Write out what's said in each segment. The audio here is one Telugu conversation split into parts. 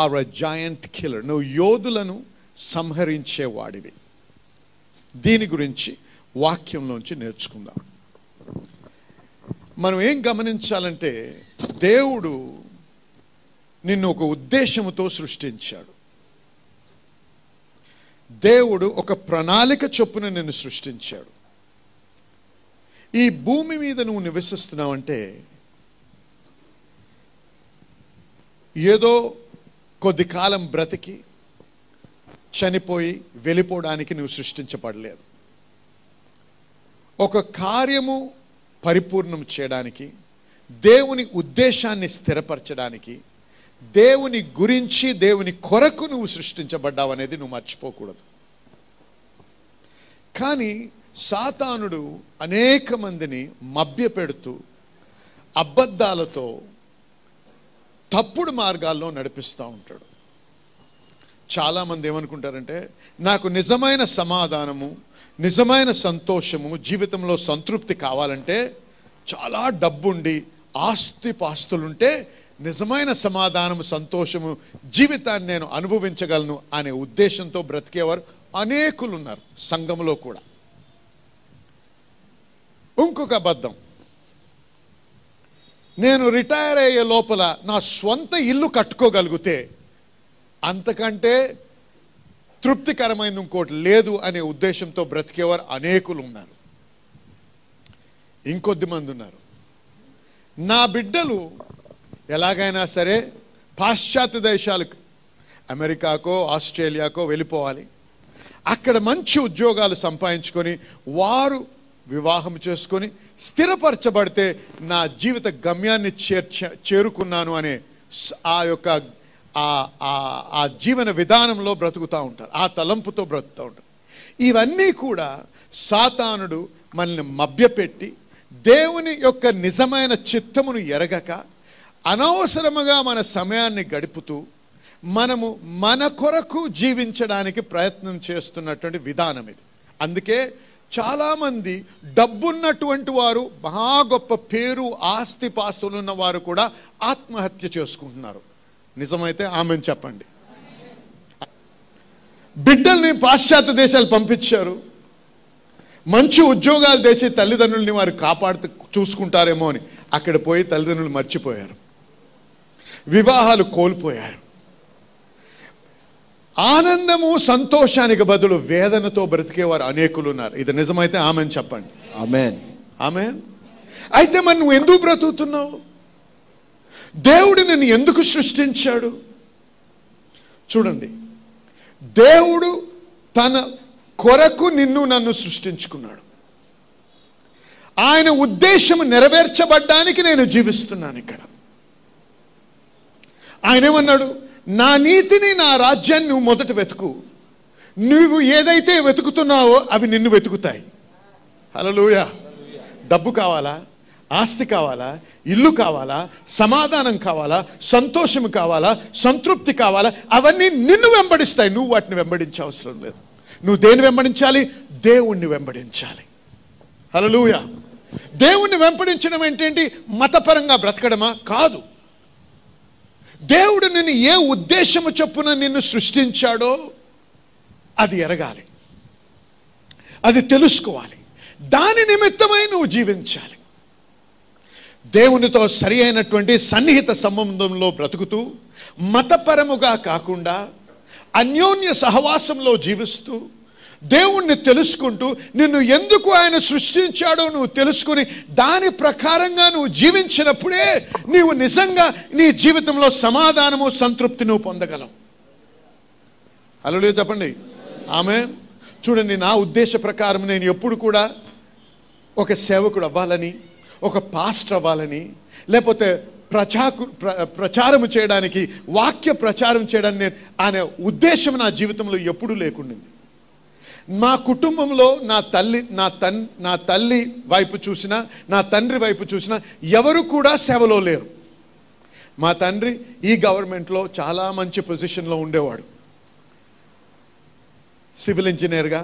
Are a joint killer. నువ్వు యోధులను సంహరించేవాడివి. దీని గురించి వాక్యంలోంచి నేర్చుకుందాం. మనం ఏం గమనించాలంటే, దేవుడు నిన్ను ఒక ఉద్దేశంతో సృష్టించాడు. దేవుడు ఒక ప్రణాళిక చొప్పున నిన్ను సృష్టించాడు. ఈ భూమి మీద నువ్వు నివసిస్తున్నావంటే ఏదో కొద్ది కాలం బ్రతికి చనిపోయి వెళ్ళిపోవడానికి నువ్వు సృష్టించబడలేదు. ఒక కార్యము పరిపూర్ణం చేయడానికి, దేవుని ఉద్దేశాన్ని స్థిరపరచడానికి, దేవుని గురించి దేవుని కొరకు నువ్వు సృష్టించబడ్డావు అనేది నువ్వు మర్చిపోకూడదు. కానీ సాతానుడు అనేక మందిని మభ్యపెడుతూ అబద్ధాలతో తప్పుడు మార్గాల్లో నడిపిస్తూ ఉంటాడు. చాలామంది ఏమనుకుంటారంటే, నాకు నిజమైన సమాధానము, నిజమైన సంతోషము, జీవితంలో సంతృప్తి కావాలంటే చాలా డబ్బుండి ఆస్తిపాస్తులుంటే నిజమైన సమాధానము, సంతోషము, జీవితాన్ని నేను అనుభవించగలను అనే ఉద్దేశంతో బ్రతికేవారు అనేకులు ఉన్నారు సంఘంలో కూడా. ఇంకొక అబద్ధం, నేను రిటైర్ అయ్యే లోపల నా స్వంత ఇల్లు కట్టుకోగలిగితే అంతకంటే తృప్తికరమైనది ఇంకోటి లేదు అనే ఉద్దేశంతో బ్రతికేవారు అనేకులు ఉన్నారు. ఇంకొద్ది మంది ఉన్నారు, నా బిడ్డలు ఎలాగైనా సరే పాశ్చాత్య దేశాలకు, అమెరికాకో ఆస్ట్రేలియాకో వెళ్ళిపోవాలి, అక్కడ మంచి ఉద్యోగాలు సంపాదించుకొని వారు వివాహం చేసుకొని స్థిరపరచబడితే నా జీవిత గమ్యాన్ని చేరుకున్నాను అనే ఆ యొక్క ఆ జీవన విధానంలో బ్రతుకుతూ ఉంటారు, ఆ తలంపుతో బ్రతుకుతూ ఉంటారు. ఇవన్నీ కూడా సాతానుడు మనల్ని మభ్యపెట్టి దేవుని యొక్క నిజమైన చిత్తమును ఎరగక అనవసరముగా మన సమయాన్ని గడుపుతూ మనము మన కొరకు జీవించడానికి ప్రయత్నం చేస్తున్నటువంటి విధానం ఇది. అందుకే చాలామంది డబ్బున్నటువంటి వారు, మహా గొప్ప పేరు ఆస్తిపాస్తులు ఉన్న వారు కూడా ఆత్మహత్య చేసుకుంటున్నారు. నిజమైతే ఆమెను చెప్పండి. బిడ్డల్ని పాశ్చాత్య దేశాలు పంపించారు, మంచి ఉద్యోగాలు తెచ్చి తల్లిదండ్రుల్ని వారు చూసుకుంటారేమో అని అక్కడ పోయి తల్లిదండ్రులు మర్చిపోయారు, వివాహాలు కోల్పోయారు. ఆనందము సంతోషానికి బదులు వేదనతో బ్రతికేవారు అనేకులు ఉన్నారు. ఇది నిజమైతే ఆమెను చెప్పండి. ఆమేన్, ఆమేన్. అయితే మరి నువ్వు ఎందుకు బ్రతుకుతున్నావు? దేవుడు నిన్ను ఎందుకు సృష్టించాడు? చూడండి, దేవుడు తన కొరకు నిన్ను నన్ను సృష్టించుకున్నాడు. ఆయన ఉద్దేశం నెరవేర్చబడ్డానికి నేను జీవిస్తున్నాను ఇక్కడ. ఆయన ఏమన్నాడు? నా నీతిని, నా రాజ్యాన్ని నువ్వు మొదట వెతుకు, నువ్వు ఏదైతే వెతుకుతున్నావో అవి నిన్ను వెతుకుతాయి. హల్లెలూయా. డబ్బు కావాలా, ఆస్తి కావాలా, ఇల్లు కావాలా, సమాధానం కావాలా, సంతోషం కావాలా, సంతృప్తి కావాలా, అవన్నీ నిన్ను వెంబడిస్తాయి. నువ్వు వాటిని వెంబడించే అవసరం లేదు. నువ్వు దేన్ని వెంబడించాలి? దేవుణ్ణి వెంబడించాలి. హల్లెలూయా. దేవుణ్ణి వెంబడించడం ఏంటంటే మతపరంగా బ్రతకడమా? కాదు. దేవుడు నిన్ను ఏ ఉద్దేశము చొప్పున నిన్ను సృష్టించాడో అది ఎరగాలి, అది తెలుసుకోవాలి, దాని నిమిత్తమై నువ్వు జీవించాలి. దేవునితో సరి అయినటువంటి సన్నిహిత సంబంధంలో బ్రతుకుతూ మతపరముగా కాకుండా అన్యోన్య సహవాసంలో జీవిస్తూ దేవుణ్ణి తెలుసుకుంటూ నిన్ను ఎందుకు ఆయన సృష్టించాడో నువ్వు తెలుసుకుని దాని ప్రకారంగా నువ్వు జీవించినప్పుడే నీవు నిజంగా నీ జీవితంలో సమాధానము, సంతృప్తి నువ్వు పొందగలవు. హల్లెలూయా చెప్పండి. ఆమేన్. చూడండి, నా ఉద్దేశ ప్రకారం నేను ఎప్పుడు కూడా ఒక సేవకుడు అవ్వాలని, ఒక పాస్టర్ అవ్వాలని, లేకపోతే ప్రచారం చేయడానికి, వాక్య ప్రచారం చేయడానికి నేను అనే ఉద్దేశం నా జీవితంలో ఎప్పుడూ లేకుండింది. మా కుటుంబంలో నా తల్లి వైపు చూసినా, నా తండ్రి వైపు చూసినా ఎవరు కూడా సేవలో లేరు. మా తండ్రి ఈ గవర్నమెంట్లో చాలా మంచి పొజిషన్లో ఉండేవాడు. సివిల్ ఇంజనీర్గా,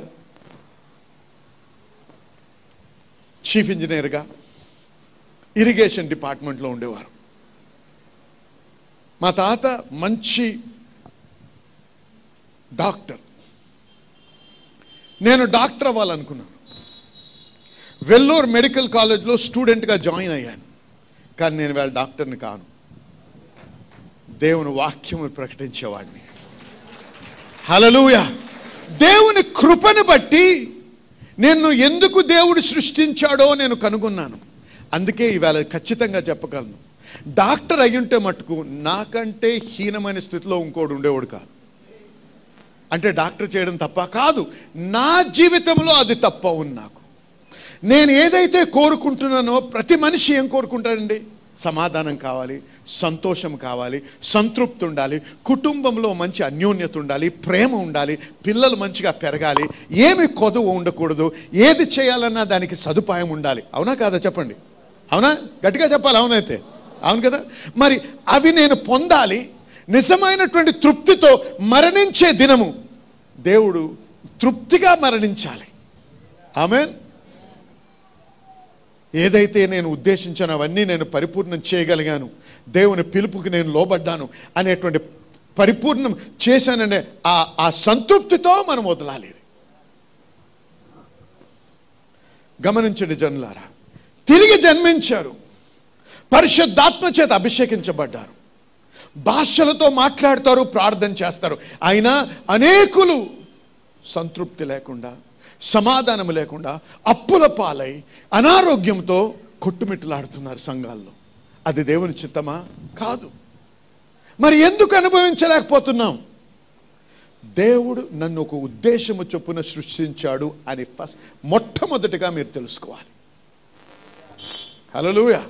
చీఫ్ ఇంజనీర్గా, ఇరిగేషన్ డిపార్ట్మెంట్లో ఉండేవారు. మా తాత మంచి డాక్టర్. నేను డాక్టర్ అవ్వాలనుకున్నాను. వెల్లూరు మెడికల్ కాలేజ్లో స్టూడెంట్గా జాయిన్ అయ్యాను. కానీ నేను వాళ్ళ డాక్టర్ని కాను, దేవుని వాక్యము ప్రకటించేవాడిని. హల్లెలూయా. దేవుని కృపను బట్టి నిన్ను ఎందుకు దేవుడు సృష్టించాడో నేను కనుగొన్నాను. అందుకే ఇవాళ ఖచ్చితంగా చెప్పగలను, డాక్టర్ అయ్యుంటే మటుకు నాకంటే హీనమైన స్థితిలో ఇంకోడు ఉండేవాడు కాదు. అంటే డాక్టర్ చేయడం తప్ప కాదు, నా జీవితంలో అది తప్ప ఉంది. నాకు నేను ఏదైతే కోరుకుంటున్నానో, ప్రతి మనిషి ఏం కోరుకుంటాడండి? సమాధానం కావాలి, సంతోషం కావాలి, సంతృప్తి ఉండాలి, కుటుంబంలో మంచి అన్యోన్యత ఉండాలి, ప్రేమ ఉండాలి, పిల్లలు మంచిగా పెరగాలి, ఏమి కొదువు ఉండకూడదు, ఏది చేయాలన్నా దానికి సదుపాయం ఉండాలి. అవునా కాదా చెప్పండి? అవునా? గట్టిగా చెప్పాలి. అవునైతే అవును కదా. మరి అవి నేను పొందాలి. నిజమైనటువంటి తృప్తితో మరణించే దినము దేవుడు తృప్తిగా మరణించాలి. ఆమేన్. ఏదైతే నేను ఉద్దేశించానో అవన్నీ నేను పరిపూర్ణం చేయగలిగాను, దేవుని పిలుపుకి నేను లోబడ్డాను అనేటువంటి పరిపూర్ణం చేశాననే ఆ సంతృప్తితో మనం వదలాలి. గమనించండి జనులారా, తిరిగి జన్మించారు, పరిశుద్ధాత్మ చేత అభిషేకించబడ్డారు, భాషలతో మాట్లాడతారు, ప్రార్థన చేస్తారు. అయినా అనేకులు సంతృప్తి లేకుండా, సమాధానం లేకుండా, అప్పుల పాలై అనారోగ్యంతో కొట్టుమిట్టులాడుతున్నారు సంఘాల్లో. అది దేవుని చిత్తమా? కాదు. మరి ఎందుకు అనుభవించలేకపోతున్నాం? దేవుడు నన్ను ఒక ఉద్దేశము చొప్పున సృష్టించాడు అని మొట్టమొదటిగా మీరు తెలుసుకోవాలి. హల్లెలూయా.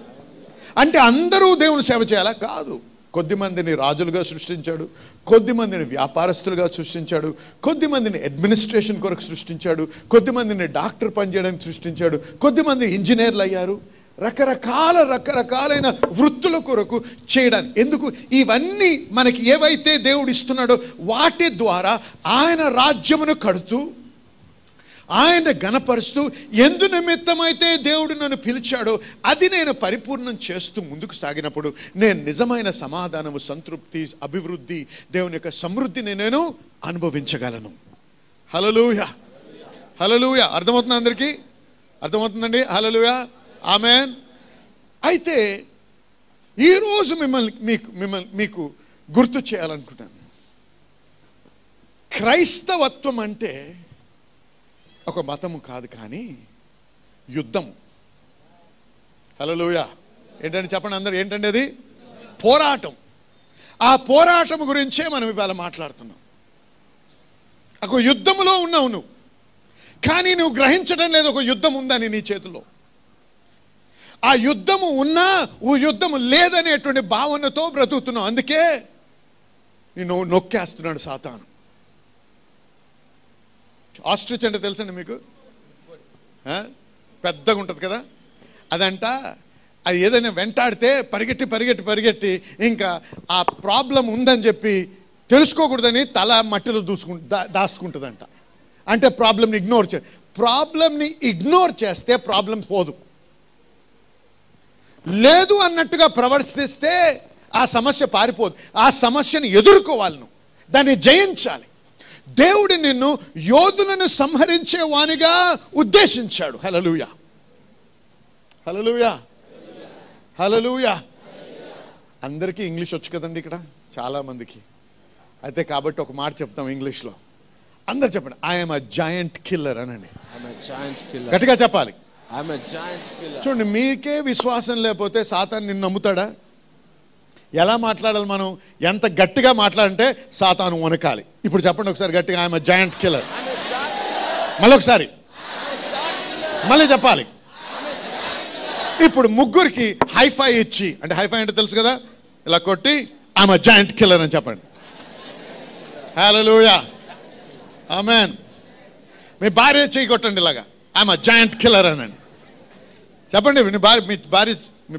అంటే అందరూ దేవుని సేవ చేయాలా? కాదు. కొద్దిమందిని రాజులుగా సృష్టించాడు, కొద్దిమందిని వ్యాపారస్తులుగా సృష్టించాడు, కొద్దిమందిని అడ్మినిస్ట్రేషన్ కొరకు సృష్టించాడు, కొద్దిమందిని డాక్టర్ పనిచేయడానికి సృష్టించాడు, కొద్దిమంది ఇంజనీర్లు అయ్యారు, రకరకాలైన వృత్తుల కొరకు చేయడానికి. ఎందుకు? ఇవన్నీ మనకి ఏవైతే దేవుడు ఇస్తున్నాడో వాటి ద్వారా ఆయన రాజ్యమును కడుతూ, ఆయన గణపరుస్తూ, ఎందు నిమిత్తమైతే దేవుడు నన్ను పిలిచాడో అది నేను పరిపూర్ణం చేస్తూ ముందుకు సాగినప్పుడు నేను నిజమైన సమాధానము, సంతృప్తి, అభివృద్ధి, దేవుని యొక్క సమృద్ధిని నేను అనుభవించగలను. హల్లెలూయా. హల్లెలూయా. అర్థమవుతుందా అందరికీ? అర్థమవుతుందండి? హల్లెలూయా. ఆమేన్. అయితే ఈరోజు మీకు గుర్తు చేయాలనుకుంటాను, క్రైస్తవత్వం అంటే ఒక మతము కాదు, కానీ యుద్ధం. హల్లెలూయా. ఏంటంటే చెప్పండి అందరూ, ఏంటండి అది? పోరాటం. ఆ పోరాటం గురించే మనం ఇవాళ మాట్లాడుతున్నాం. ఒక యుద్ధంలో ఉన్నావు నువ్వు, కానీ నువ్వు గ్రహించడం లేదు ఒక యుద్ధం ఉందని నీ చేతిలో. ఆ యుద్ధము ఉన్నా యుద్ధము లేదనేటువంటి భావనతో బ్రతుకుతున్నావు. అందుకే నిన్ను నొక్కేస్తున్నాడు సాతాను. ఆస్ట్రిచ్ అంటే తెలుసండి మీకు? పెద్దగా ఉంటుంది కదా. అదంట అది ఏదైనా వెంటాడితే పరిగెట్టి ఇంకా ఆ ప్రాబ్లం ఉందని చెప్పి తెలుసుకోకూడదని తల మట్టిలో దాచుకుంటుందంట. అంటే ప్రాబ్లంని ఇగ్నోర్ చేస్తే ప్రాబ్లం పోదు. లేదు అన్నట్టుగా ప్రవర్తిస్తే ఆ సమస్య పారిపోదు. ఆ సమస్యను ఎదుర్కోవాలి, నువ్వు దాన్ని జయించాలి. దేవుడు నిన్ను యోధులను సంహరించే వానిగా ఉద్దేశించాడు. హల్లెలూయా. హల్లెలూయా. హల్లెలూయా. అందరికీ ఇంగ్లీష్ వచ్చు కదండి ఇక్కడ చాలా మందికి. అయితే కాబట్టి ఒక మాట చెప్తాం ఇంగ్లీష్లో. అందరు చెప్పండి, ఐఎమ్ అ జాయింట్ కిల్లర్ అనండి. గట్టిగా చెప్పాలి. చూడండి, మీకే విశ్వాసం లేకపోతే సాతాను నిన్ను నమ్ముతాడా? ఎలా మాట్లాడాలి మనం? ఎంత గట్టిగా మాట్లాడంటే సాతాను వణకాలి. ఇప్పుడు చెప్పండి ఒకసారి గట్టిగా, ఐఎమ్ ఎ జాయింట్ కిల్లర్. మళ్ళీ ఒకసారి మళ్ళీ చెప్పాలి. ఇప్పుడు ముగ్గురికి హైఫై ఇచ్చి, అంటే హైఫై అంటే తెలుసు కదా, ఇలా కొట్టి ఐఎమ్ ఎ జాయింట్ కిల్లర్ అని చెప్పండి. హల్లెలూయా. ఆమేన్. మీ భార్య చెయ్యి కొట్టండి ఇలాగా, ఐఎమ్ ఎ జాయింట్ కిల్లర్ అనండి. చెప్పండి. మీ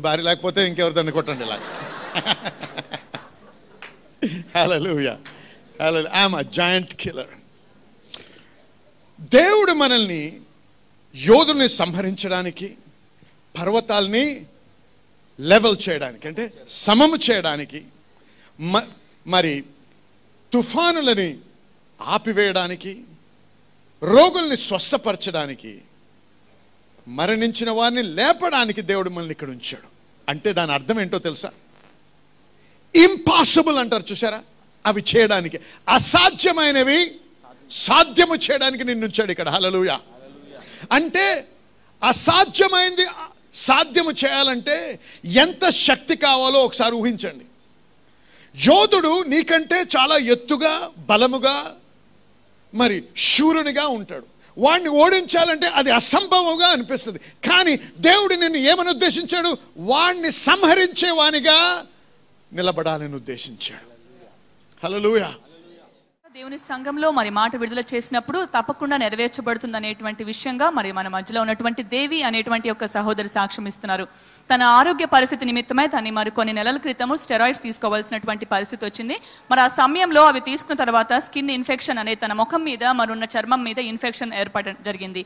భార్య లేకపోతే ఇంకెవరిదాన్ని కొట్టండి ఇలాగా. Hallelujah. Hallelujah. I am a giant killer. దేవుడు మనల్ని యోధుల్ని సంహరించడానికి, పర్వతాల్ని లెవెల్ చేయడానికి, అంటే సమము చేయడానికి, మరి తుఫానులని ఆపివేయడానికి, రోగుల్ని స్వస్థపరచడానికి, మరణించిన వారిని లేపడానికి దేవుడు మనల్ని ఇక్కడ ఉంచాడు. అంటే దాని అర్థం ఏంటో తెలుసా? ఇంపాసిబుల్ అంటారు చూసారా, అవి చేయడానికి, అసాధ్యమైనవి సాధ్యము చేయడానికి నిన్ను ఉంచాడు ఇక్కడ. హల్లెలూయా. అంటే అసాధ్యమైంది సాధ్యము చేయాలంటే ఎంత శక్తి కావాలో ఒకసారి ఊహించండి. యోధుడు నీకంటే చాలా ఎత్తుగా, బలముగా, మరి శూరునిగా ఉంటాడు. వాడిని ఓడించాలంటే అది అసంభవంగా అనిపిస్తుంది. కానీ దేవుడు నిన్ను ఏమని ఉద్దేశించాడు? వాడిని సంహరించేవానిగా నిలబడాలని ఉద్దేశించాడు. హల్లెలూయా. దేవుని సంఘంలో మరి మాట విడుదల చేసినప్పుడు తప్పకుండా నెరవేర్చబడుతుంది అనేటువంటి విషయంగా మరి మన మధ్యలో ఉన్నటువంటి దేవి అనేటువంటి ఒక సహోదరి సాక్ష్యం ఇస్తున్నారు. తన ఆరోగ్య పరిస్థితి నిమిత్తమై తను మరి కొన్ని నెలల క్రితము స్టెరాయిడ్స్ తీసుకోవాల్సినటువంటి పరిస్థితి వచ్చింది. మరి ఆ సమయంలో అవి తీసుకున్న తర్వాత స్కిన్ ఇన్ఫెక్షన్ అనేది తన ముఖం మీద మరున్న చర్మం మీద ఇన్ఫెక్షన్ ఏర్పడడం జరిగింది.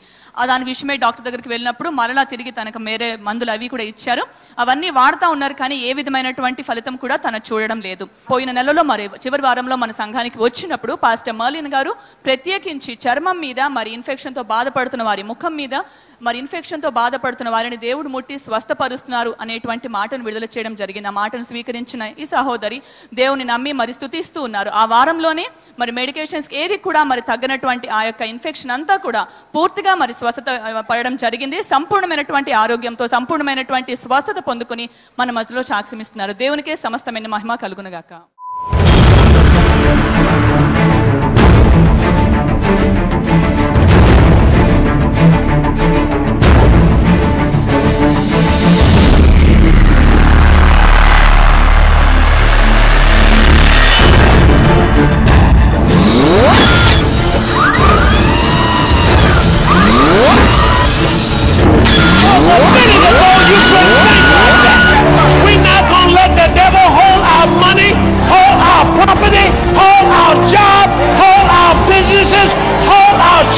దాని విషయమై డాక్టర్ దగ్గరికి వెళ్ళినప్పుడు మరలా తిరిగి తనకు వేరే మందులు అవి కూడా ఇచ్చారు. అవన్నీ వాడుతూ ఉన్నారు, కానీ ఏ విధమైనటువంటి ఫలితం కూడా తను చూడడం లేదు. పోయిన నెలలో మరి చివరి వారంలో మన సంఘానికి వచ్చినప్పుడు పాస్టర్ మర్లిన్ గారు ప్రత్యేకించి చర్మం మీద మరి ఇన్ఫెక్షన్తో బాధపడుతున్న వారి ముఖం మీద మరి ఇన్ఫెక్షన్తో బాధపడుతున్న వారిని దేవుడు ముట్టి స్వస్థపరుస్తున్నారు అనేటువంటి మాటను విడుదల చేయడం జరిగింది. ఆ మాటను స్వీకరించిన ఈ సహోదరి దేవుని నమ్మి మరి స్తుతిస్తూ ఉన్నారు. ఆ వారంలోనే మరి మెడికేషన్స్ ఏది కూడా మరి తగ్గనటువంటి ఆ యొక్క ఇన్ఫెక్షన్ అంతా కూడా పూర్తిగా మరి స్వస్థత పడడం జరిగింది. సంపూర్ణమైనటువంటి ఆరోగ్యంతో సంపూర్ణమైనటువంటి స్వస్థత పొందుకుని మన మధ్యలో సాక్ష్యమిస్తున్నారు. దేవునికే సమస్తమైన మహిమ కలుగునుగాక.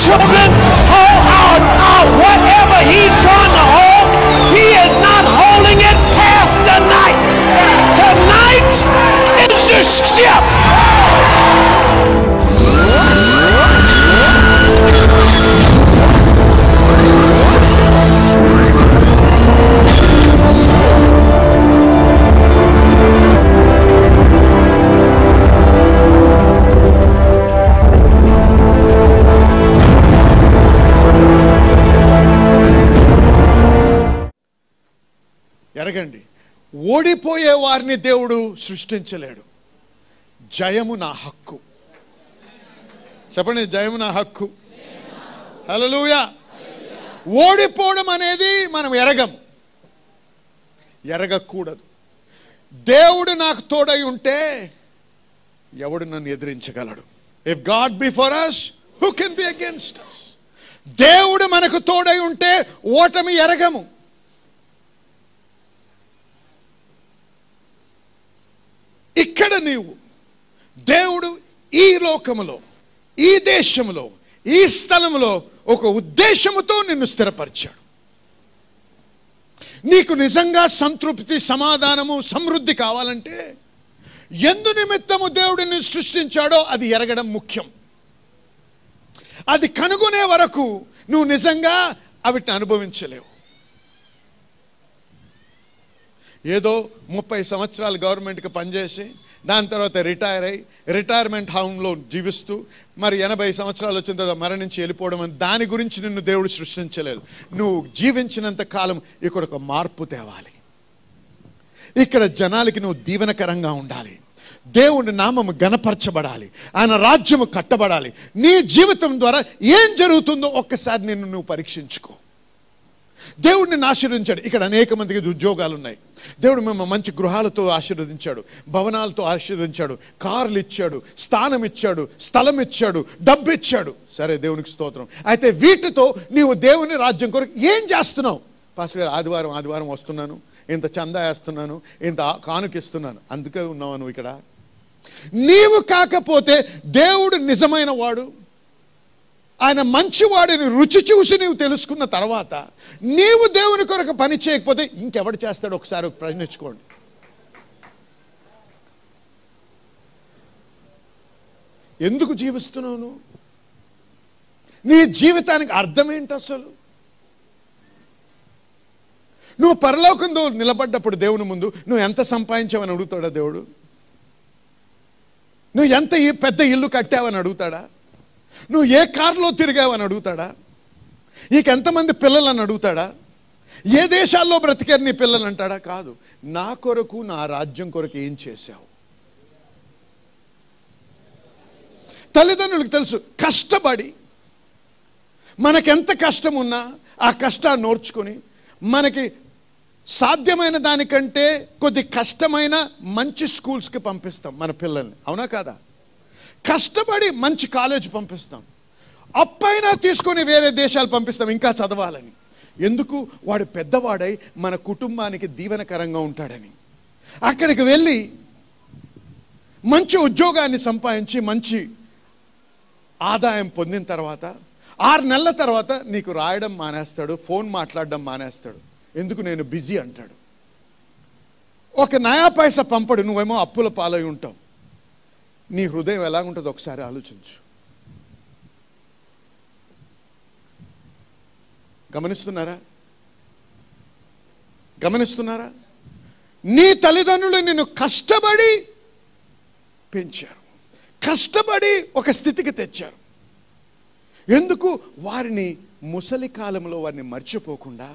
Children, hold our whatever he's trying to hold, he is not holding it past tonight. Tonight is the shift. ఎరగండి, ఓడిపోయే వారిని దేవుడు సృష్టించలేడు. జయము నా హక్కు. చెప్పండి, జయము నా హక్కు. హల్లెలూయా. ఓడిపోవడం అనేది మనం ఎరగకూడదు. దేవుడు నాకు తోడై ఉంటే ఎవడు నన్ను ఎదిరించగలడు? If God be for us, who can be against us? దేవుడు మనకు తోడై ఉంటే ఓటమి ఎరగము. ఇక్కడ నీవు దేవుడు ఈ లోకములో, ఈ దేశంలో, ఈ స్థలంలో ఒక ఉద్దేశముతో నిన్ను స్థిరపరిచాడు. నీకు నిజంగా సంతృప్తి, సమాధానము, సమృద్ధి కావాలంటే ఎందు నిమిత్తము దేవుడు నిన్ను సృష్టించాడో అది ఎరగడం ముఖ్యం. అది కనుగొనే వరకు నువ్వు నిజంగా అవిటిని అనుభవించలేవు. ఏదో 30 సంవత్సరాలు గవర్నమెంట్కి పనిచేసి దాని తర్వాత రిటైర్ అయ్యి రిటైర్మెంట్ హోమ్లో జీవిస్తూ మరి 80 సంవత్సరాలు వచ్చిన తర్వాత మరణించి వెళ్ళిపోవడం అని దాని గురించి నిన్ను దేవుడు సృష్టించలేదు. నువ్వు జీవించినంత కాలం ఇక్కడ ఒక మార్పు తేవాలి. ఇక్కడ జనాలకి నువ్వు దీవెనకరంగా ఉండాలి. దేవుని నామము గణపరచబడాలి. ఆయన రాజ్యము కట్టబడాలి. నీ జీవితం ద్వారా ఏం జరుగుతుందో ఒక్కసారి నువ్వు పరీక్షించుకో. దేవుడిని ఆశీర్వదించాడు. ఇక్కడ అనేక మందికి ఉద్యోగాలు ఉన్నాయి. దేవుడు మేము మంచి గృహాలతో ఆశీర్వదించాడు, భవనాలతో ఆశీర్వదించాడు, కార్లు ఇచ్చాడు, స్థానం ఇచ్చాడు, స్థలం ఇచ్చాడు, డబ్బు ఇచ్చాడు. సరే, దేవునికి స్తోత్రం. అయితే వీటితో నీవు దేవుని రాజ్యం కొరకు ఏం చేస్తున్నావు? పాస్టర్ గారు, ఆదివారం వస్తున్నాను, ఇంత చందా వేస్తున్నాను, ఇంత కానుకిస్తున్నాను, అందుకే ఉన్నావు నువ్వు ఇక్కడ. నీవు కాకపోతే దేవుడు నిజమైన వాడు, ఆయన మంచివాడిని రుచి చూసి నీవు తెలుసుకున్న తర్వాత నీవు దేవుని కొరకు పని చేయకపోతే ఇంకెవడు చేస్తాడు? ఒకసారి ప్రశ్నించుకోండి. ఎందుకు జీవిస్తున్నావు నువ్వు? నీ జీవితానికి అర్థం ఏంటి అసలు? నువ్వు పరలోకంలో నిలబడ్డప్పుడు దేవుని ముందు నువ్వు ఎంత సంపాదించావని అడుగుతాడా దేవుడు? నువ్వు ఎంత పెద్ద ఇల్లు కట్టావని అడుగుతాడా? నువ్వు ఏ కారులో తిరిగావని అడుగుతాడా? నీకెంతమంది పిల్లలని అడుగుతాడా? ఏ దేశాల్లో బ్రతికారు నీ పిల్లలు అంటాడా? కాదు. నా కొరకు, నా రాజ్యం కొరకు ఏం చేశావు? తల్లిదండ్రులకు తెలుసు, కష్టపడి మనకెంత కష్టం ఉన్నా ఆ కష్టాన్ని నోర్చుకొని మనకి సాధ్యమైన దానికంటే కొద్ది కష్టమైన మంచి స్కూల్స్కి పంపిస్తాం మన పిల్లల్ని, అవునా కాదా? కష్టపడి మంచి కాలేజ్ పంపిస్తాం, అప్పైనా తీసుకొని వేరే దేశాలు పంపిస్తాం ఇంకా చదవాలని. ఎందుకు? వాడు పెద్దవాడై మన కుటుంబానికి దీవెనకరంగా ఉంటాడని. అక్కడికి వెళ్ళి మంచి ఉద్యోగాన్ని సంపాదించి మంచి ఆదాయం పొందిన తర్వాత 6 నెలల తర్వాత నీకు రాయడం మానేస్తాడు, ఫోన్ మాట్లాడడం మానేస్తాడు. ఎందుకు? నేను బిజీ అంటాడు. ఒక నయా పైసా పంపడు, నువ్వేమో అప్పుల పాలై ఉంటావు. నీ హృదయం ఎలా ఉంటుందో ఒకసారి ఆలోచించు. గమనిస్తున్నారా? నీ తల్లిదండ్రులు నిన్ను కష్టపడి పెంచారు, కష్టపడి ఒక స్థితికి తెచ్చారు. ఎందుకు? వారిని ముసలి కాలంలో వారిని మర్చిపోకుండా,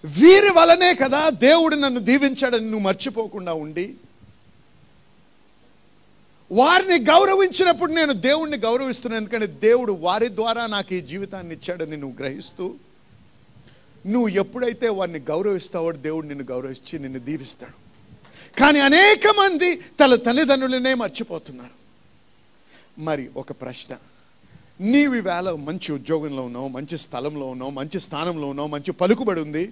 వీరి వలనే కదా దేవుడు నన్ను దీవించాడని నువ్వు మర్చిపోకుండా ఉండి, వారిని గౌరవించినప్పుడు నేను దేవుణ్ణి గౌరవిస్తున్నాను. ఎందుకంటే దేవుడు వారి ద్వారా నాకు ఈ జీవితాన్ని ఇచ్చాడని నువ్వు గ్రహిస్తూ, నువ్వు ఎప్పుడైతే వారిని గౌరవిస్తావో దేవుడు నిన్ను గౌరవించి నిన్ను దీవిస్తాడు. కానీ అనేక మంది తల్లిదండ్రులనే మర్చిపోతున్నారు. మరి ఒక ప్రశ్న, నీవు ఈవేళ మంచి ఉద్యోగంలో ఉన్నావు, మంచి స్థలంలో ఉన్నావు, మంచి స్థానంలో ఉన్నావు, మంచి పలుకుబడి ఉంది,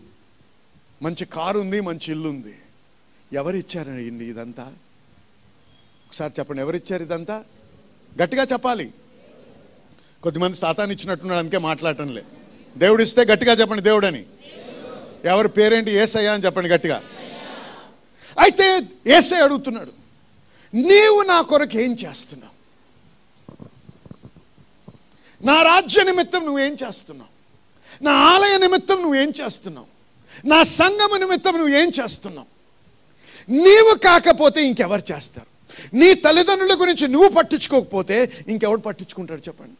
మంచి కారు ఉంది, మంచి ఇల్లు ఉంది. ఎవరిచ్చారండి ఇదంతా? ఒకసారి చెప్పండి, ఎవరిచ్చారు ఇదంతా? గట్టిగా చెప్పాలి. కొద్దిమంది సాతాను ఇచ్చినట్టున్నాడు, అందుకే మాట్లాడటంలే. దేవుడు ఇస్తే గట్టిగా చెప్పండి దేవుడని. ఎవరి పేరేంటి? యేసయ్య అని చెప్పండి గట్టిగా. అయితే యేసయ్య అడుగుతున్నాడు, నీవు నా కొరకు ఏం చేస్తున్నావు? నా రాజ్య నిమిత్తం నువ్వేం చేస్తున్నావు? నా ఆలయ నిమిత్తం నువ్వేం చేస్తున్నావు? నా సంఘము నిమిత్తం నువ్వేం చేస్తున్నావు? నీవు కాకపోతే ఇంకెవరు చేస్తారు? నీ తల్లిదండ్రుల గురించి నువ్వు పట్టించుకోకపోతే ఇంకెవరు పట్టించుకుంటాడు చెప్పండి?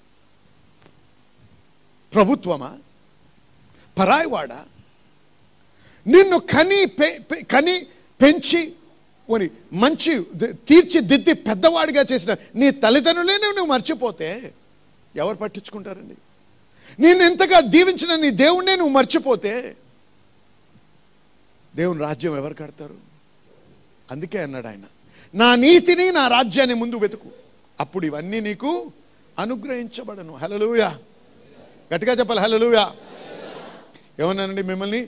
ప్రభుత్వమా? పరాయివాడా? నిన్ను కని పెంచి మంచి తీర్చిదిద్ది పెద్దవాడిగా చేసిన నీ తల్లిదండ్రులే నువ్వు మర్చిపోతే ఎవరు పట్టించుకుంటారండి? నేను ఎంతగా దీవించిన నీ దేవుణ్ణే నువ్వు మర్చిపోతే దేవుని రాజ్యం ఎవరు కడతారు? అందుకే అన్నాడు ఆయన, నా నీతిని నా రాజ్యాన్ని ముందు వెతుకు, అప్పుడు ఇవన్నీ నీకు అనుగ్రహించబడను. హల్లెలూయా! గట్టిగా చెప్పాలి హల్లెలూయా! ఏమన్నానండి? మిమ్మల్ని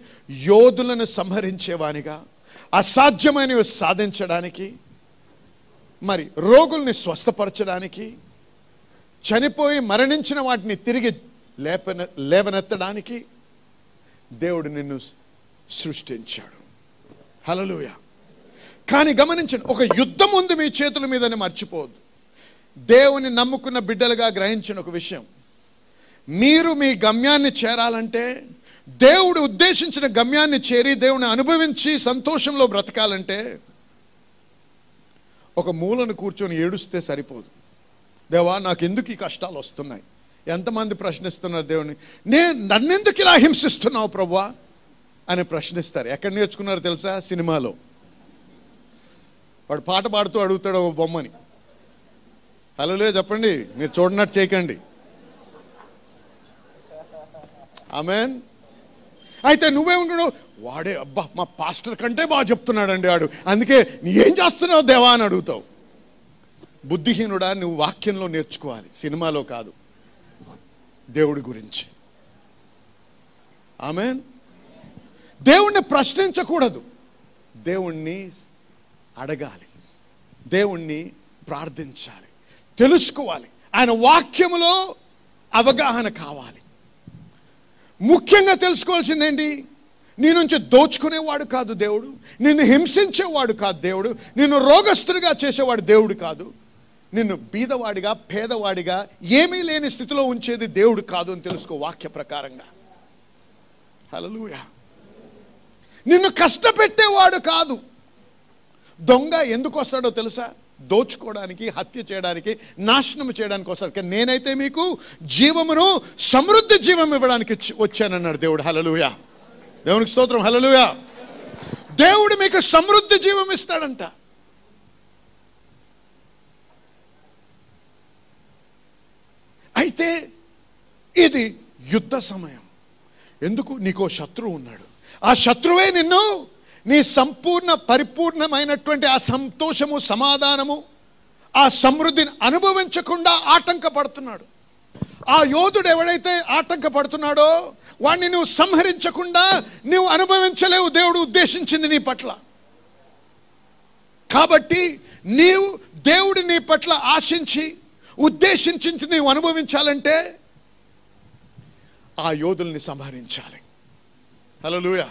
యోధులను సంహరించేవానిగా, అసాధ్యమైనవి సాధించడానికి, మరి రోగుల్ని స్వస్థపరచడానికి, చనిపోయి మరణించిన వాటిని తిరిగి లేవనెత్తడానికి దేవుడు నిన్ను సృష్టించాడు. హల్లెలూయా! కానీ గమనించండి, ఒక యుద్ధం ఉంది మీ చేతుల మీదని మర్చిపోవద్దు. దేవుని నమ్ముకున్న బిడ్డలుగా గ్రహించిన ఒక విషయం, మీరు మీ గమ్యాన్ని చేరాలంటే, దేవుడు ఉద్దేశించిన గమ్యాన్ని చేరి దేవుని అనుభవించి సంతోషంలో బ్రతకాలంటే, ఒక మూలను కూర్చొని ఏడుస్తే సరిపోదు. దేవా నాకు ఎందుకు ఈ కష్టాలు వస్తున్నాయి? ఎంతమంది ప్రశ్నిస్తున్నారు దేవుని, నన్నెందుకు ఇలా హింసిస్తున్నావు ప్రభువా అని ప్రశ్నిస్తారు. ఎక్కడ నేర్చుకున్నారు తెలుసా? సినిమాలో. వాడు పాట పాడుతూ అడుగుతాడు ఓ బొమ్మని, హల్లెలూయా చెప్పండి, మీరు చూడనట్టు చేయకండి. ఆమేన్. అయితే నువ్వేమంటున్నావు? వాడే అబ్బా మా పాస్టర్ కంటే బాగా చెప్తున్నాడండి వాడు, అందుకే ఏం చేస్తున్నావు దేవా అని అడుగుతావు. బుద్ధిహీనుడా, నువ్వు వాక్యంలో నేర్చుకోవాలి, సినిమాలో కాదు. దేవుడి గురించి. ఆమేన్. దేవుణ్ణి ప్రశ్నించకూడదు, దేవుణ్ణి అడగాలి, దేవుణ్ణి ప్రార్థించాలి, తెలుసుకోవాలి. ఆయన వాక్యములో అవగాహన కావాలి. ముఖ్యంగా తెలుసుకోవాల్సిందేంటి? నీ నుంచి దోచుకునేవాడు కాదు దేవుడు, నిన్ను హింసించేవాడు కాదు దేవుడు, నిన్ను రోగస్తుడిగా చేసేవాడు దేవుడు కాదు. నిన్ను బీదవాడిగా పేదవాడిగా ఏమీ లేని స్థితిలో ఉంచేది దేవుడు కాదు అని తెలుసుకో వాక్య ప్రకారంగా. హల్లెలూయా. నిన్ను కష్టపెట్టేవాడు కాదు. దొంగ ఎందుకు వస్తాడో తెలుసా? దోచుకోవడానికి, హత్య చేయడానికి, నాశనం చేయడానికి వస్తాడు. కానీ నేనైతే మీకు జీవమును, సమృద్ధి జీవం ఇవ్వడానికి వచ్చానన్నాడు దేవుడు. హల్లెలూయా. దేవునికి స్తోత్రం. హల్లెలూయా. దేవుడు మీకు సమృద్ధి జీవం ఇస్తాడంట. అయితే ఇది యుద్ధ సమయం. ఎందుకు? నీకో శత్రువు ఉన్నాడు. ఆ శత్రువే నిన్ను నీ సంపూర్ణ పరిపూర్ణమైనటువంటి ఆ సంతోషము, సమాధానము, ఆ సమృద్ధిని అనుభవించకుండా ఆటంకపడుతున్నాడు. ఆ యోధుడు ఎవడైతే ఆటంకపడుతున్నాడో వాడిని నువ్వు సంహరించకుండా నువ్వు అనుభవించలేవు దేవుడు ఉద్దేశించింది నీ పట్ల. కాబట్టి నీవు దేవుడు నీ పట్ల ఆశించి ఉద్దేశించి నీవు అనుభవించాలంటే ఆ యోధుల్ని సంహరించాలి. హల్లెలూయా.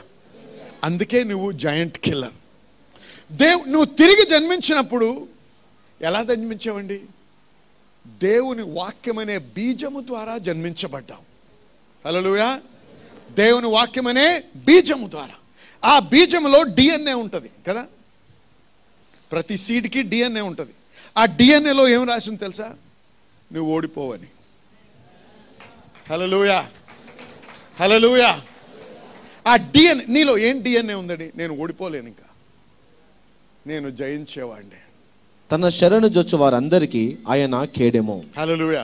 అందుకే నువ్వు జాయింట్ కిల్లర్. నువ్వు తిరిగి జన్మించినప్పుడు ఎలా జన్మించావండి? దేవుని వాక్యమనే బీజము ద్వారా జన్మించబడ్డావు. హల్లెలూయా. దేవుని వాక్యమనే బీజము ద్వారా. ఆ బీజములో డిఎన్ఏ ఉంటుంది కదా. ప్రతి సీడ్కి డిఎన్ఏ ఉంటుంది. ఆ డిఎన్ఏలో ఏం రాసింది తెలుసా? నువ్వు ఓడిపోవని. హల్లెలూయా. హల్లెలూయా. ఆ డిఎన్ఏ నీలో ఏం డిఎన్ఏ ఉందండి? నేను ఓడిపోలేను, ఇంకా నేను జయించేవాడిని. తన శరణు జొచ్చు వారందరికీ ఆయన కేడెమో. Hallelujah.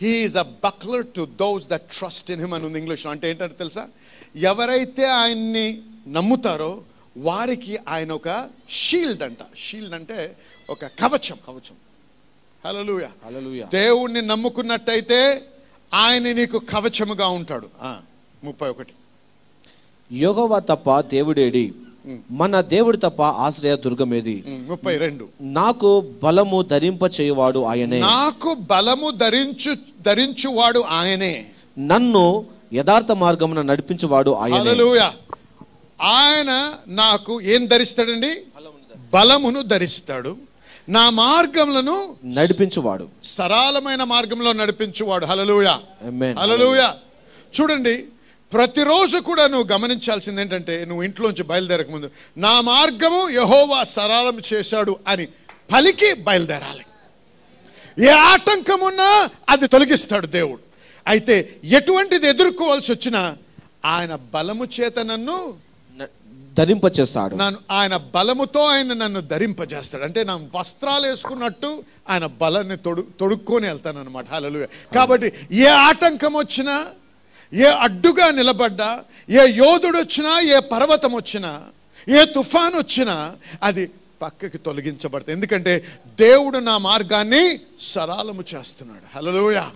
He is a buckler to those that trust in him అని ఉంది ఇంగ్లీష్లో. అంటే ఏంటంటే తెలుసా? ఎవరైతే ఆయన్ని నమ్ముతారో వారికి ఆయన ఒక షీల్డ్ అంట. షీల్డ్ అంటే ఒక కవచం. కవచం. హల్లెలూయా. హల్లెలూయా. దేవుణ్ణి నమ్ముకున్నట్టయితే ఆయన నీకు కవచముగా ఉంటాడు. 31 యెహోవా తప్ప దేవుడేడి, మన దేవుడు తప్ప ఆశ్రయ దుర్గమేది. 32 నాకు బలము ధరింప చేయువాడు ఆయనే. నాకు బలము ధరించువాడు ఆయనే. నన్ను యథార్థ మార్గమున నడిపించువాడు ఆయనే. హల్లెలూయా. ఆయన నాకు ఏం ధరిస్తాడండి? బలమును ధరిస్తాడు. నా మార్గములను నడిపించువాడు, సరళమైన మార్గంలో నడిపించువాడు. హల్లెలూయా. ఆమేన్. హల్లెలూయా. చూడండి, ప్రతిరోజు కూడా నువ్వు గమనించాల్సింది ఏంటంటే, నువ్వు ఇంట్లోంచి బయలుదేరక ముందు నా మార్గము యెహోవా సరళం చేశాడు అని పలికి బయలుదేరాలి. ఏ ఆటంకం ఉన్నా అది తొలగిస్తాడు దేవుడు. అయితే ఎటువంటిది ఎదుర్కోవాల్సి వచ్చినా ఆయన బలము చేత నన్ను ధరింపచేస్తాడు. ఆయన బలముతో ఆయన నన్ను ధరింపజేస్తాడు. అంటే నా వస్త్రాలు వేసుకున్నట్టు ఆయన బలాన్ని తొడుక్కొని వెళ్తాను అనమాట. హల్లెలూయా. కాబట్టి ఏ ఆటంకం వచ్చినా, ఏ అడ్డుగా నిలబడ్డా, ఏ యోధుడు వచ్చినా, ఏ పర్వతం వచ్చినా, ఏ తుఫాన్ వచ్చినా అది పక్కకి తొలగించబడుతుంది. ఎందుకంటే దేవుడు నా మార్గాన్ని సరళము చేస్తున్నాడు. హల్లెలూయా.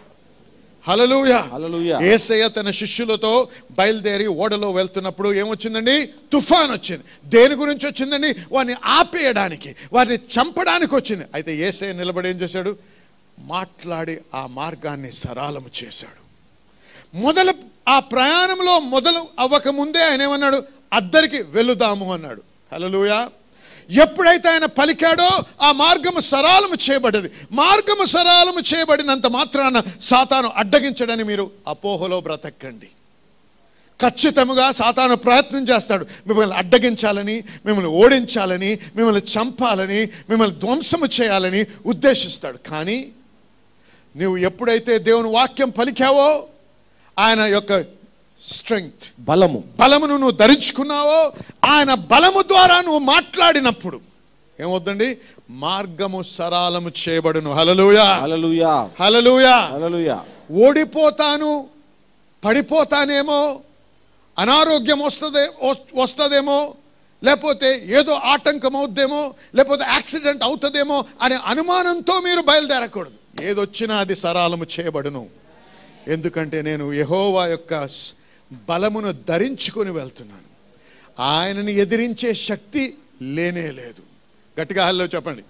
హల్లెలూయా. హల్లెలూయా. యేసయ్య తన శిష్యులతో బయలుదేరి ఓడలో వెళ్తున్నప్పుడు ఏమొచ్చిందండి? తుఫాన్ వచ్చింది. దేని గురించి వచ్చిందండి? వారిని ఆపేయడానికి, వారిని చంపడానికి వచ్చింది. అయితే యేసయ్య నిలబడి ఏం చేశాడు? మాట్లాడి ఆ మార్గాన్ని సరళము చేశాడు. ఆ ప్రయాణంలో మొదలు అవ్వకముందే ఆయన ఏమన్నాడు? అద్దరికి వెళుదాము అన్నాడు. హల్లెలూయా. ఎప్పుడైతే ఆయన పలికాడో ఆ మార్గము సరళము చేయబడ్డది. మార్గము సరళము చేయబడినంత మాత్రాన సాతాను అడ్డగించడని మీరు అపోహలో బ్రతకండి. ఖచ్చితంగా సాతాను ప్రయత్నం చేస్తాడు మిమ్మల్ని అడ్డగించాలని, మిమ్మల్ని ఓడించాలని, మిమ్మల్ని చంపాలని, మిమ్మల్ని ధ్వంసము చేయాలని ఉద్దేశిస్తాడు. కానీ నువ్వు ఎప్పుడైతే దేవుని వాక్యం పలికావో, ఆయన యొక్క స్ట్రెంగ్త్, బలమును నువ్వు ధరించుకున్నావో, ఆయన బలము ద్వారా నువ్వు మాట్లాడినప్పుడు ఏమవుతుందండి? మార్గము సరళము చేయబడును. హల్లెలూయా. హల్లెలూయా. హల్లెలూయా. హల్లెలూయా. ఓడిపోతాను, పడిపోతానేమో, అనారోగ్యం వస్తుందేమో, లేకపోతే ఏదో ఆటంకం అవుద్దేమో, లేకపోతే యాక్సిడెంట్ అవుతుందేమో అనే అనుమానంతో మీరు బయలుదేరకూడదు. ఏదొచ్చినా అది సరళము చేయబడును. ఎందుకంటే నేను యెహోవా యొక్క బలమును ధరించుకొని వెళ్తున్నాను. ఆయనని ఎదిరించే శక్తి లేనే లేదు. గట్టిగా హల్లెలూయా చెప్పండి.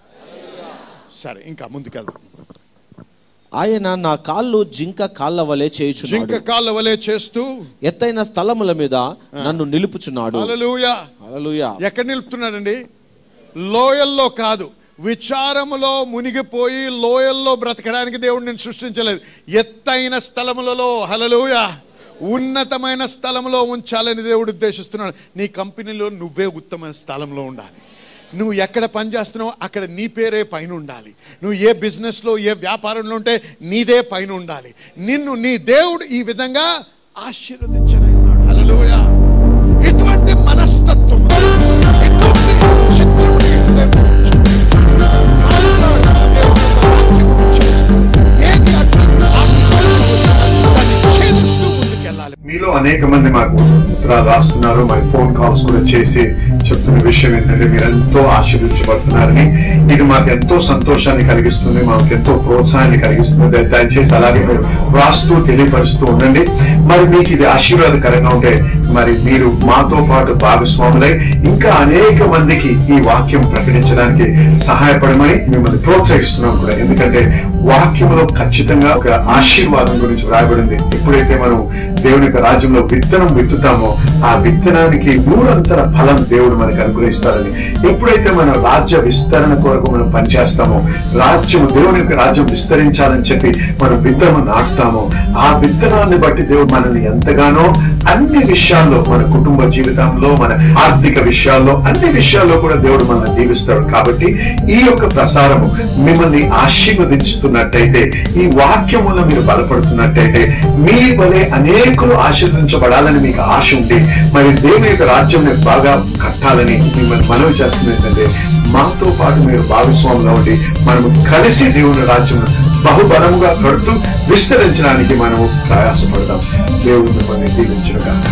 సరే, ఇంకా ముందుకెళ్దాం. ఆయన నా కాళ్ళు జింక కాళ్ళ వలె చేయుచున్నాడు. జింక కాళ్ళ వలె చేస్తూ ఎత్తైన స్థలముల మీద నన్ను నిలుపుచున్నాడు. హల్లెలూయా. హల్లెలూయా. ఎక్కడ నిలుపుతున్నాడండి? లోయల్లో కాదు, విచారములో మునిగిపోయి లోయల్లో బ్రతకడానికి దేవుడు నేను సృష్టించలేదు. ఎత్తైన స్థలములలో, హల్లెలూయా, ఉన్నతమైన స్థలంలో ఉంచాలని దేవుడు ఉద్దేశిస్తున్నాడు. నీ కంపెనీలో నువ్వే ఉత్తమైన స్థలంలో ఉండాలి. నువ్వు ఎక్కడ పని చేస్తున్నావో అక్కడ నీ పేరే పైన ఉండాలి. నువ్వు ఏ బిజినెస్లో, ఏ వ్యాపారంలో ఉంటే నీదే పైన ఉండాలి. నిన్ను నీ దేవుడు ఈ విధంగా ఆశీర్వదించనై ఉన్నాడు. హల్లెలూయా. ఇటువంటి మనస్తత్వం, ఇటువంటి చిత్రం మీలో అనేక మంది మాకు ఉత్తరాలు రాస్తున్నారు, మరి ఫోన్ కాల్స్ కూడా చేసి చెప్తున్న విషయం ఏంటంటే మీరు ఎంతో ఆశీర్వించబడుతున్నారని. ఇది మాకు ఎంతో సంతోషాన్ని కలిగిస్తుంది, మాకు ఎంతో ప్రోత్సాహాన్ని కలిగిస్తుంది. దయచేసి అలాగే మీరు రాస్తూ తెలియపరుస్తూ ఉండండి. మరి మీకు ఇది ఆశీర్వాదకరంగా ఉంటే మరి మీరు మాతో పాటు భాగస్వాములై ఇంకా అనేక మందికి ఈ వాక్యం ప్రకటించడానికి సహాయపడమని మిమ్మల్ని ప్రోత్సహిస్తున్నాం కూడా. ఎందుకంటే వాక్యంలో ఖచ్చితంగా ఒక ఆశీర్వాదం గురించి వ్రాయబడింది. ఎప్పుడైతే మనం దేవుని యొక్క రాజ్యంలో విత్తనం విత్తుతామో ఆ విత్తనానికి నూరంతర ఫలం దేవుడు మనకు అనుగ్రహిస్తారని. ఎప్పుడైతే మన రాజ్య విస్తరణ కొరకు మనం పనిచేస్తామో, రాజ్యం, దేవుని యొక్క రాజ్యం విస్తరించాలని చెప్పి మనం విత్తనం నాటుతామో, ఆ విత్తనాన్ని బట్టి దేవుడు మనల్ని ఎంతగానో అన్ని విషయాల్లో, మన కుటుంబ జీవితంలో, మన ఆర్థిక విషయాల్లో, అన్ని విషయాల్లో కూడా దేవుడు మనల్ని దీవిస్తాడు. కాబట్టి ఈ యొక్క ప్రసారము మిమ్మల్ని ఆశీర్వదించుతున్నట్టయితే, ఈ వాక్యములో మీరు బలపడుతున్నట్టయితే, మీ వలె అనేకులు ఆశీర్వదించబడాలని మీకు ఆశ ఉండి మరి దేవుని యొక్క రాజ్యం బాగా కట్టాలని మిమ్మల్ని మనవి చేస్తుంది. ఏంటంటే మాతో పాటు మీరు భాగస్వాములు ఉండి మనము కలిసి దేవుని రాజ్యం బహుబలముగా కడుతూ విస్తరించడానికి మనము ప్రయాసపడదాం. దేవుడు మిమ్మల్ని దీవించునుగాక.